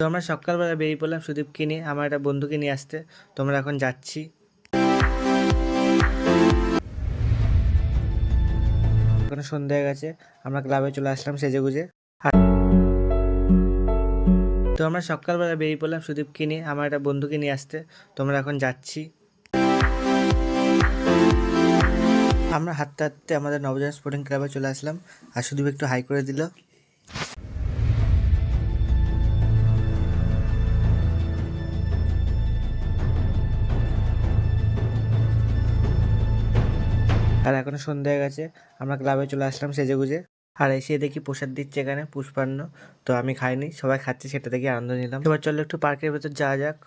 তো আমরা সকালবেলা বেরিয়ে পড়লাম সুদীপকে নিয়ে, আমার একটা বন্ধুকে নিয়ে আসতে। তো আমরা এখন যাচ্ছি। এখন সন্ধ্যা হয়ে গেছে, আমরা ক্লাবে চলে আসলাম সেজেগুজে। তো আমরা সকালবেলা বেরিয়ে পড়লাম সুদীপকে নিয়ে, আমার একটা বন্ধুকে নিয়ে আসতে। তো আমরা এখন যাচ্ছি। আমরা হাঁটতে হাঁটতে আমাদের নবজোয়ান স্পোর্টিং ক্লাবে চলে আসলাম, আর সুদীপ একটু হাই করে দিল। আর এখনো সন্ধ্যা হয়ে গেছে, আমরা ক্লাবে চলে আসলাম সেজেগুজে। আর এসে দেখি প্রসাদ দিচ্ছে এখানে পুষ্পান্ন। তো আমি খাইনি, সবাই খাচ্ছে, সেটা দেখে আনন্দ নিলাম। এবার চলো একটু পার্কের ভেতর যাওয়া যাক।